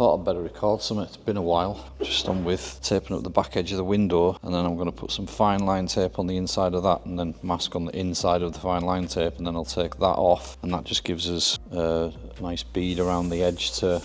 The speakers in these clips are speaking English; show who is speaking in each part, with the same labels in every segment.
Speaker 1: thought I'd better record some. It's been a while. Just on with taping up the back edge of the window, and then I'm going to put some fine line tape on the inside of that and then mask on the inside of the fine line tape, and then I'll take that off, and that just gives us a nice bead around the edge to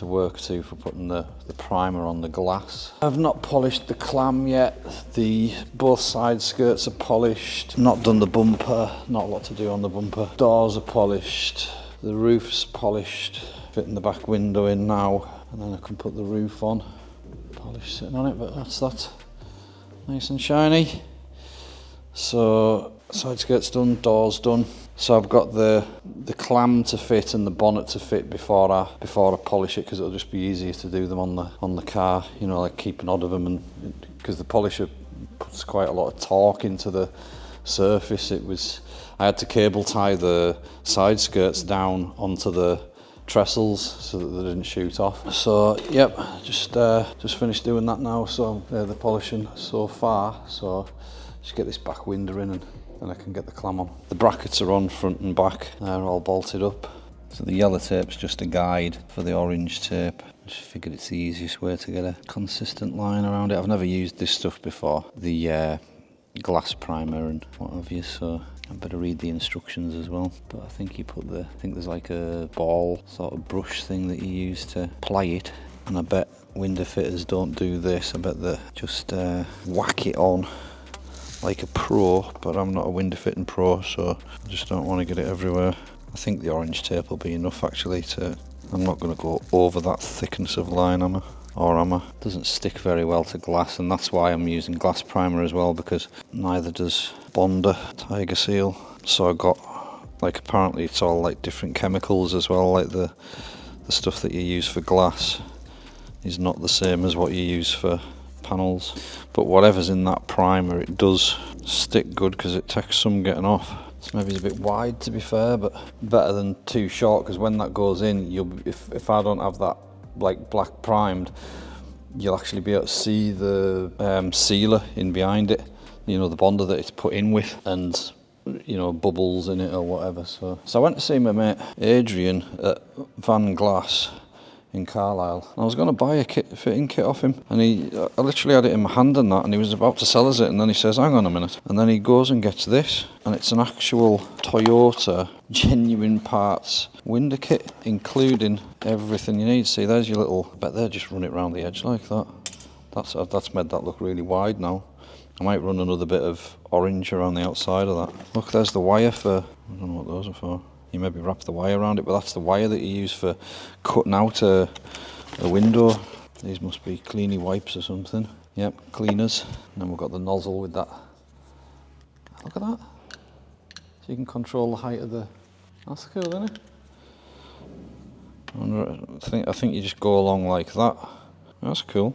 Speaker 1: work to for putting the primer on the glass. I've not polished the clam yet. Both side skirts are polished. Not done the bumper, not a lot to do on the bumper. Doors are polished, the roof's polished. Fitting the back window in now, and then I can put the roof on. Polish sitting on it, but that's that. Nice and shiny. So side skirt's done, doors done. So I've got the clam to fit and the bonnet to fit before I polish it, because it'll just be easier to do them on the car. You know, like keep an odd of them, and because the polisher puts quite a lot of torque into the surface. I had to cable tie the side skirts down onto the trestles so that they didn't shoot off. So yep, just finished doing that now. So the polishing so far. So just get this back window in, and then I can get the clam on. The brackets are on front and back. They're all bolted up. So the yellow tape's just a guide for the orange tape. Just figured it's the easiest way to get a consistent line around it. I've never used this stuff before, the glass primer and what have you, so I better read the instructions as well. But I think there's like a ball sort of brush thing that you use to apply it, and I bet window fitters don't do this. I bet they just whack it on like a pro, but I'm not a window fitting pro, so I just don't want to get it everywhere. I think the orange tape will be enough actually I'm not going to go over that thickness of line, am I? It doesn't stick very well to glass, and that's why I'm using glass primer as well, because neither does Bonder Tiger Seal. So I got, like, apparently it's all like different chemicals as well, like the stuff that you use for glass is not the same as what you use for panels. But whatever's in that primer, it does stick good, because it takes some getting off. It's maybe a bit wide, to be fair, but better than too short, because when that goes in, if I don't have that like black primed, you'll actually be able to see the sealer in behind it, you know, the Bonder that it's put in with, and you know, bubbles in it or whatever. So I went to see my mate Adrian at Van Glass in Carlisle. I was going to buy a fitting kit off him, and I literally had it in my hand and that, and he was about to sell us it, and then he says, hang on a minute, and then he goes and gets this, and it's an actual Toyota genuine parts window kit, including everything you need. See, there's your little, I bet they just run it round the edge like that. That's made that look really wide now. I might run another bit of orange around the outside of that. Look, there's the wire for, I don't know what those are for. You maybe wrap the wire around it, but that's the wire that you use for cutting out a window. These must be cleanie wipes or something. Yep, cleaners. And then we've got the nozzle with that. Look at that. So you can control the height of the... That's cool, isn't it? I think you just go along like that. That's cool.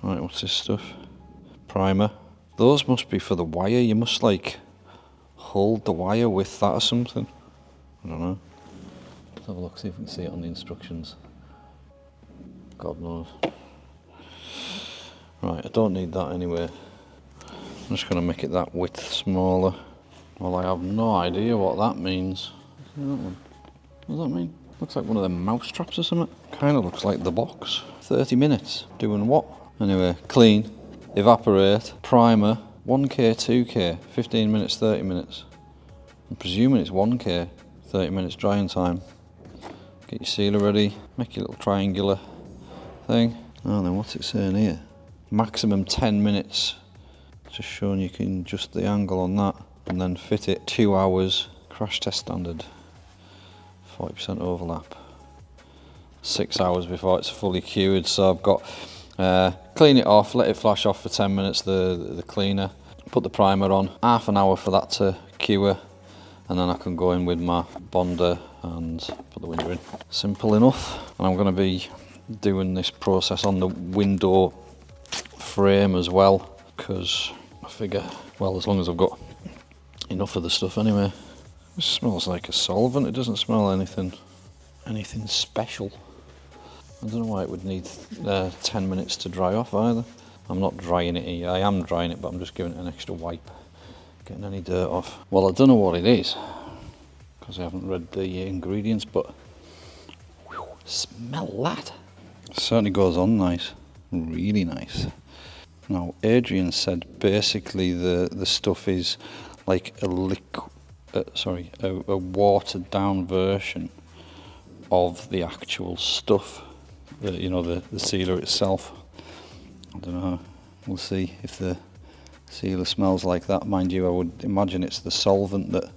Speaker 1: Right, what's this stuff? Primer. Those must be for the wire. You must like hold the wire with that or something. I don't know. Let's have a look, see if we can see it on the instructions. God knows. Right, I don't need that anyway. I'm just going to make it that width smaller. Well, I have no idea what that means. See that one? What does that mean? Looks like one of them mouse traps or something. Kind of looks like the box. 30 minutes. Doing what? Anyway, clean, evaporate, primer, 1K, 2K, 15 minutes, 30 minutes. I'm presuming it's 1K, 30 minutes drying time. Get your sealer ready, make your little triangular thing. Oh, then what's it saying here? Maximum 10 minutes. Just showing you can adjust the angle on that and then fit it. 2 hours, crash test standard. 40% overlap. 6 hours before it's fully cured. So I've got clean it off, let it flash off for 10 minutes, the cleaner, put the primer on, half an hour for that to cure, and then I can go in with my Bonder and put the window in. Simple enough. And I'm going to be doing this process on the window frame as well, because I figure, well, as long as I've got enough of the stuff anyway. It smells like a solvent, it doesn't smell anything special. I don't know why it would need 10 minutes to dry off either. I'm not drying it here. I am drying it, but I'm just giving it an extra wipe, getting any dirt off. Well, I don't know what it is, because I haven't read the ingredients, but Smell that. Certainly goes on nice, really nice. Now Adrian said basically the stuff is like a watered down version of the actual stuff, the sealer itself. I don't know, we'll see if the sealer smells like that. Mind you, I would imagine it's the solvent that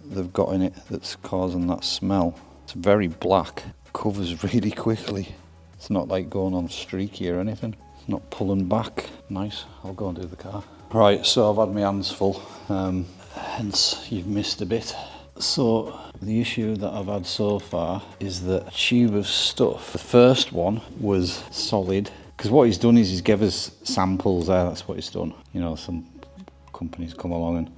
Speaker 1: they've got in it that's causing that smell. It's very black, covers really quickly. It's not like going on streaky or anything. It's not pulling back. Nice, I'll go and do the car. Right, so I've had my hands full, hence you've missed a bit. So the issue that I've had so far is that a tube of stuff. The first one was solid, because what he's done is he's given us samples there, that's what he's done. Some companies come along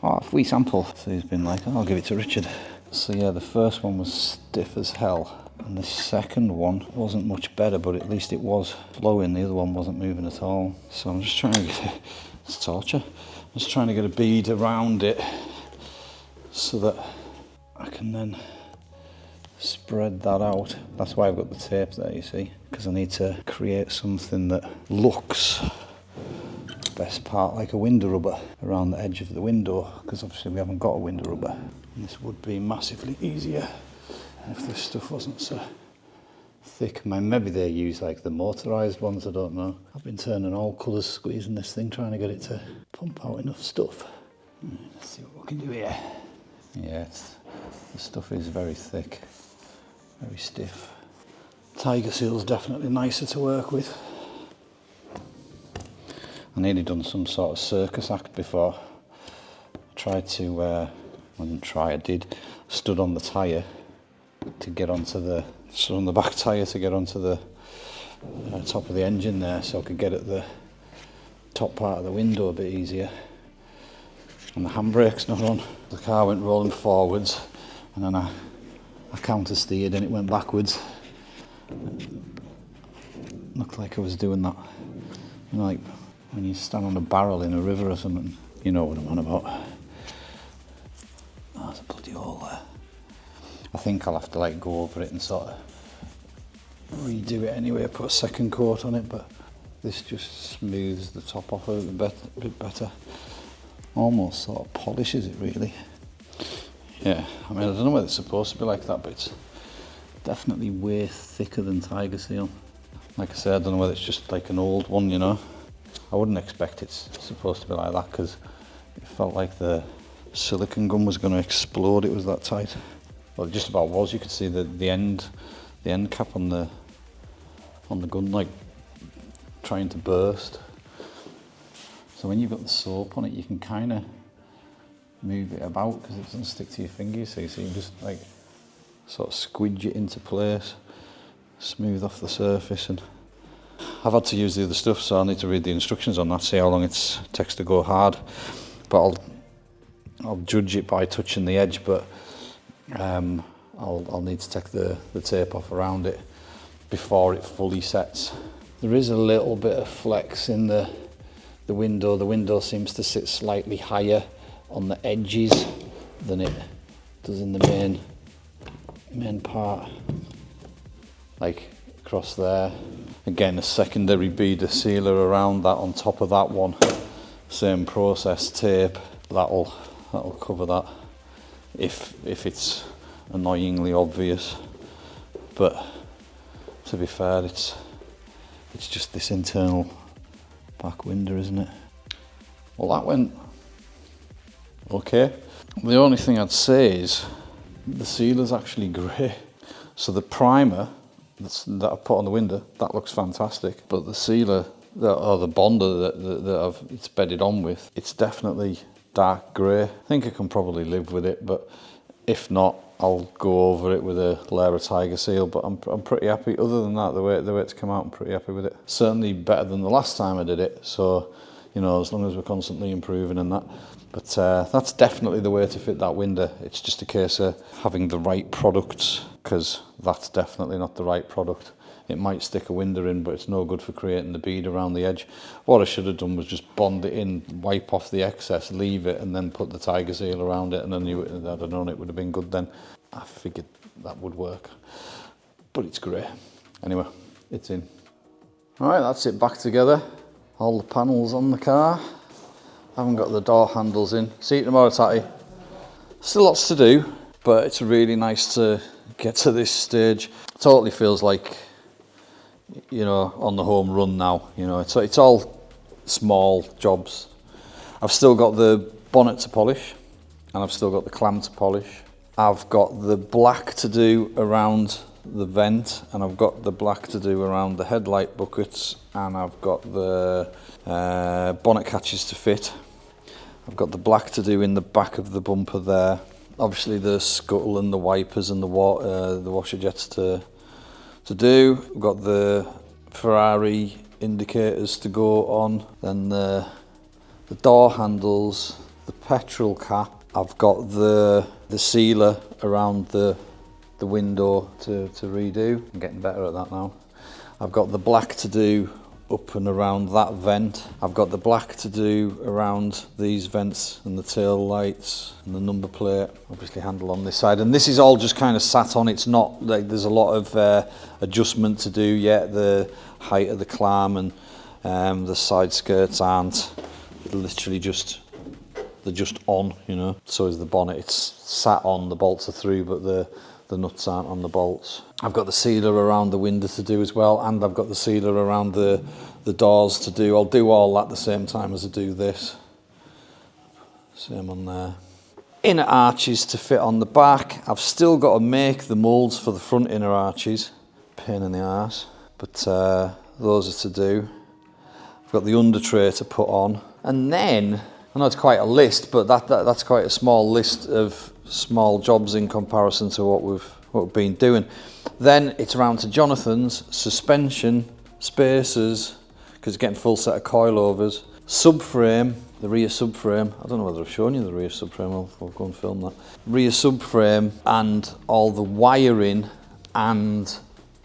Speaker 1: and, free sample. So he's been like, I'll give it to Richard. So yeah, the first one was stiff as hell. And the second one wasn't much better, but at least it was flowing. The other one wasn't moving at all. So I'm just trying to get, it's torture. I'm just trying to get a bead around it so that I can then spread that out. That's why I've got the tape there, you see, because I need to create something that looks, best part, like a window rubber around the edge of the window, because obviously we haven't got a window rubber. And this would be massively easier if this stuff wasn't so thick. Maybe they use like the motorised ones, I don't know. I've been turning all colours, squeezing this thing, trying to get it to pump out enough stuff. Let's see what we can do here. Yeah, the stuff is very thick, very stiff. Tiger Seal's definitely nicer to work with. I nearly done some sort of circus act before. I did. Stood on the tyre to get onto on the back tyre to get onto the top of the engine there, so I could get at the top part of the window a bit easier. And the handbrake's not on. The car went rolling forwards, and then I counter-steered and it went backwards. Looked like I was doing that, like when you stand on a barrel in a river or something. You know what I'm on about. Oh, there's a bloody hole there. I think I'll have to go over it and sort of redo it anyway, put a second coat on it, but this just smooths the top off a bit better. Almost sort of polishes it, really. Yeah, I don't know whether it's supposed to be like that, but it's definitely way thicker than Tiger Seal. Like I said, I don't know whether it's just like an old one, I wouldn't expect it's supposed to be like that, because it felt like the silicone gun was going to explode, it was that tight. Well, it just about was. You could see the end cap on the gun trying to burst. So when you've got the soap on it, you can kind of move it about because it doesn't stick to your fingers. So you can just sort of squidge it into place, smooth off the surface. And I've had to use the other stuff, so I need to read the instructions on that, see how long it takes to go hard. But I'll judge it by touching the edge, but I'll need to take the tape off around it before it fully sets. There is a little bit of flex in the window. The window seems to sit slightly higher on the edges than it does in the main part, like across there. Again, a secondary beader sealer around that on top of that one. Same process, tape. That'll cover that if it's annoyingly obvious. But to be fair, it's just this internal back window, isn't it? Well, that went okay. The only thing I'd say is the sealer's actually grey. So the primer that I put on the window, that looks fantastic. But the sealer, or the bonder that it's bedded on with, it's definitely dark grey. I think I can probably live with it, but if not, I'll go over it with a layer of Tiger Seal. But I'm pretty happy. Other than that, the way it's come out, I'm pretty happy with it. Certainly better than the last time I did it. So, as long as we're constantly improving and that. But that's definitely the way to fit that window. It's just a case of having the right products, because that's definitely not the right product. It might stick a window in, but it's no good for creating the bead around the edge. What I should have done was just bond it in, wipe off the excess, leave it, and then put the Tiger Seal around it, and then I'd have known it would have been good then. I figured that would work. but it's grey. Anyway, it's in. All right, that's it back together. All the panels on the car. Haven't got the door handles in. See you tomorrow, Tatty. Still lots to do, but it's really nice to get to this stage. Totally feels like, you know, on the home run now. You know, it's all small jobs. I've still got the bonnet to polish, and I've still got the clam to polish. I've got the black to do around the vent, and I've got the black to do around the headlight buckets, and I've got the bonnet catches to fit. I've got the black to do in the back of the bumper there. Obviously the scuttle and the wipers and the washer jets to do. I've got the Ferrari indicators to go on, then the door handles, the petrol cap. I've got the sealer around the window to redo. I'm getting better at that now. I've got the black to do up and around that vent. I've got the black to do around these vents and the tail lights and the number plate, obviously handle on this side. And this is all just kind of sat on. It's not like there's a lot of adjustment to do yet. The height of the clam and the side skirts aren't. Literally they're just on, you know. So is the bonnet. It's sat on, the bolts are through, but the nuts aren't on the bolts. I've got the sealer around the window to do as well, and I've got the sealer around the doors to do. I'll do all that at the same time as I do this. Same on there. Inner arches to fit on the back. I've still got to make the moulds for the front inner arches. Pain in the arse, but those are to do. I've got the under tray to put on, and then I know it's quite a list, but that's quite a small list of small jobs in comparison to what we've been doing. Then it's around to Jonathan's suspension, spacers, because it's getting full set of coilovers, subframe, the rear subframe. I don't know whether I've shown you the rear subframe. I'll go and film that. Rear subframe and all the wiring and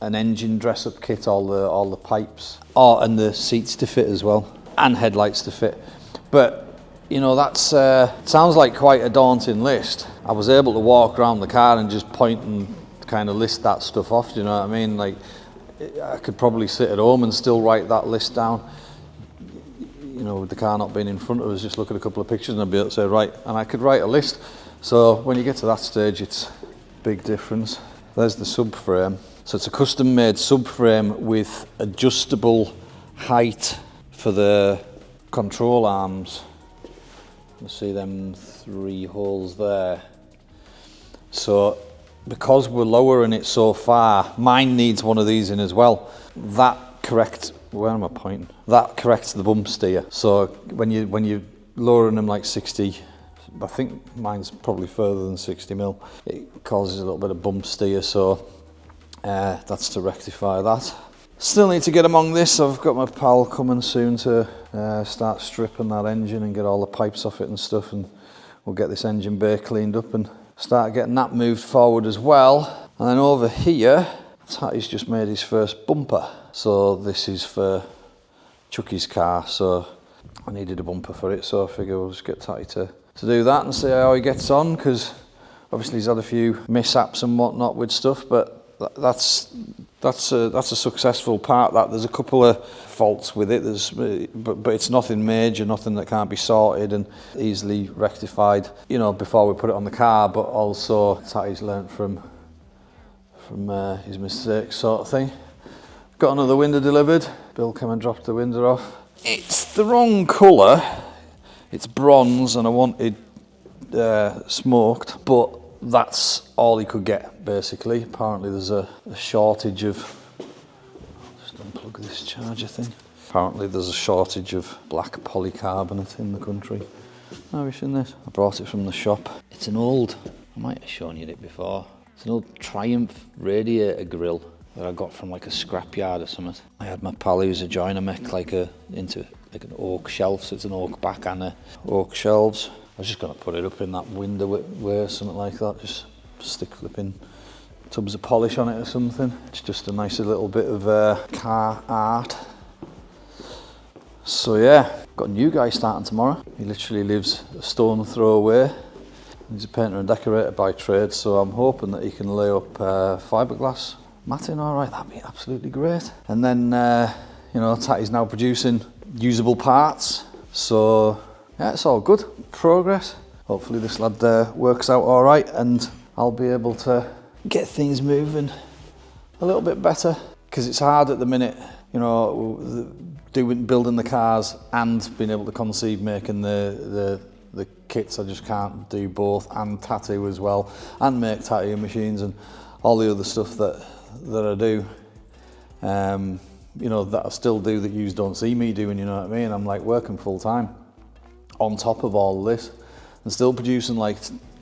Speaker 1: an engine dress-up kit, all the pipes, and the seats to fit as well, and headlights to fit. But you know, that's sounds like quite a daunting list. I was able to walk around the car and just point and kind of list that stuff off, do you know what I mean? Like, I could probably sit at home and still write that list down. You know, with the car not being in front of us, just look at a couple of pictures and I'd be able to say, right, and I could write a list. So when you get to that stage, it's a big difference. There's the subframe. So it's a custom-made subframe with adjustable height for the control arms. You see them 3 holes there. So because we're lowering it so far, mine needs one of these in as well. That corrects, where am I pointing? That corrects the bump steer. So when you're lowering them like 60, I think mine's probably further than 60 mil, it causes a little bit of bump steer, so that's to rectify that. Still need to get among this. I've got my pal coming soon to start stripping that engine and get all the pipes off it and stuff, and we'll get this engine bay cleaned up and start getting that moved forward as well. And then over here, Tatty's just made his first bumper. So this is for Chucky's car, so I needed a bumper for it, so I figure we'll just get Tatty to do that and see how he gets on, because obviously he's had a few mishaps and whatnot with stuff, but that's a successful part. That there's a couple of faults with it, but it's nothing major, nothing that can't be sorted and easily rectified, you know, before we put it on the car. But also Tatty's learnt from his mistakes, sort of thing. Got another window delivered. Bill came and dropped the window off. It's the wrong colour. It's bronze, and I wanted smoked, but that's all he could get, basically. Apparently there's a shortage of... Just unplug this charger thing. Apparently there's a shortage of black polycarbonate in the country. Have you seen this? I brought it from the shop. It's an old... I might have shown you it before. It's an old Triumph radiator grill that I got from like a scrapyard or something. I had my pal who's a joiner make into an oak shelf, so it's an oak back and a oak shelves. I was just going to put it up in that window way, something like that, just stick flipping tubs of polish on it or something. It's just a nice little bit of car art. So yeah, got a new guy starting tomorrow. He literally lives a stone throw away. He's a painter and decorator by trade, so I'm hoping that he can lay up fiberglass matting, all right, that'd be absolutely great. And then, you know, Tatty's now producing usable parts. So, yeah, it's all good, progress. Hopefully this lad works out all right and I'll be able to get things moving a little bit better. Because it's hard at the minute, you know, building the cars and being able to conceive making the kits. I just can't do both, and tattoo as well, and make tattoo machines and all the other stuff that I do. You know, that I still do that you don't see me doing, you know what I mean? I'm like working full time on top of all this and still producing like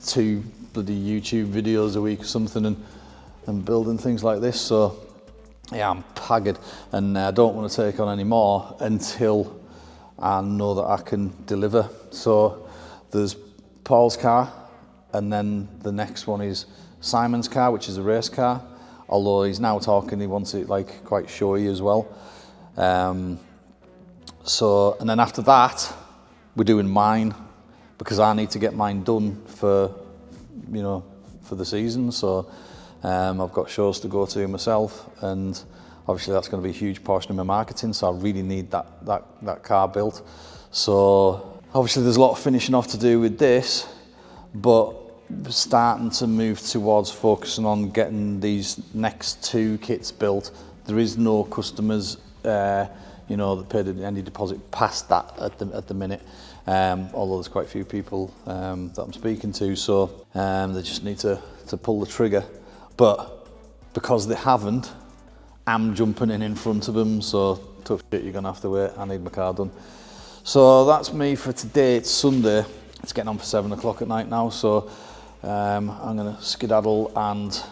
Speaker 1: 2 bloody YouTube videos a week or something and building things like this. So yeah, I'm haggard and I don't want to take on any more until I know that I can deliver. So there's Paul's car, and then the next one is Simon's car, which is a race car. Although he's now talking, he wants it like quite showy as well. So, and then after that, we're doing mine because I need to get mine done for, you know, for the season. So I've got shows to go to myself, and obviously that's going to be a huge portion of my marketing. So I really need that car built. So obviously there's a lot of finishing off to do with this, but starting to move towards focusing on getting these next 2 kits built. There is no customers, you know, that paid any deposit past that at the minute. Although there's quite a few people that I'm speaking to, so they just need to pull the trigger. But because they haven't, I'm jumping in front of them. So tough shit, you're gonna have to wait. I need my car done. So that's me for today. It's Sunday. It's getting on for 7 o'clock at night now. So I'm going to skedaddle and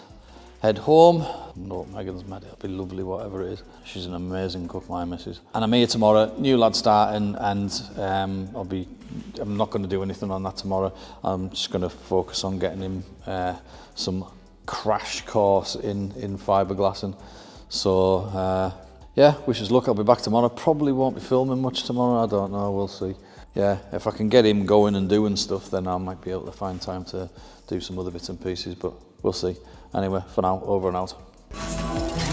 Speaker 1: head home. No, Megan's mad. It'll be lovely, whatever it is. She's an amazing cook, my missus. And I'm here tomorrow. New lad starting, and I'm not going to do anything on that tomorrow. I'm just going to focus on getting him some crash course in fiberglassing. So yeah, wish us luck. I'll be back tomorrow. Probably won't be filming much tomorrow. I don't know. We'll see. Yeah, if I can get him going and doing stuff, then I might be able to find time to do some other bits and pieces, but we'll see. Anyway, for now, over and out.